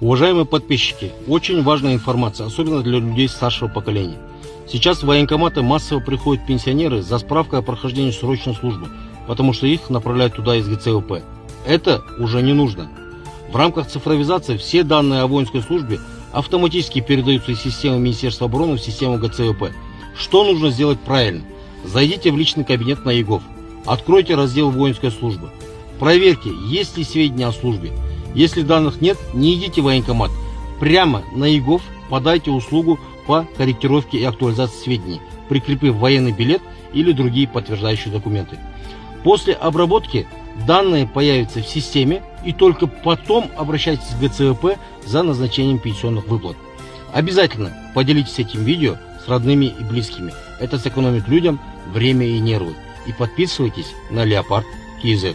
Уважаемые подписчики, очень важная информация, особенно для людей старшего поколения. Сейчас в военкоматы массово приходят пенсионеры за справкой о прохождении срочной службы, потому что их направляют туда из ГЦОП. Это уже не нужно. В рамках цифровизации все данные о воинской службе автоматически передаются из системы Министерства обороны в систему ГЦОП. Что нужно сделать правильно? Зайдите в личный кабинет на ЕГОВ, откройте раздел «Воинская служба». Проверьте, есть ли сведения о службе. Если данных нет, не идите в военкомат. Прямо на ЕГОВ подайте услугу по корректировке и актуализации сведений, прикрепив военный билет или другие подтверждающие документы. После обработки данные появятся в системе, и только потом обращайтесь в ГЦОП за назначением пенсионных выплат. Обязательно поделитесь этим видео с родными и близкими. Это сэкономит людям время и нервы. И подписывайтесь на Leopard KZ.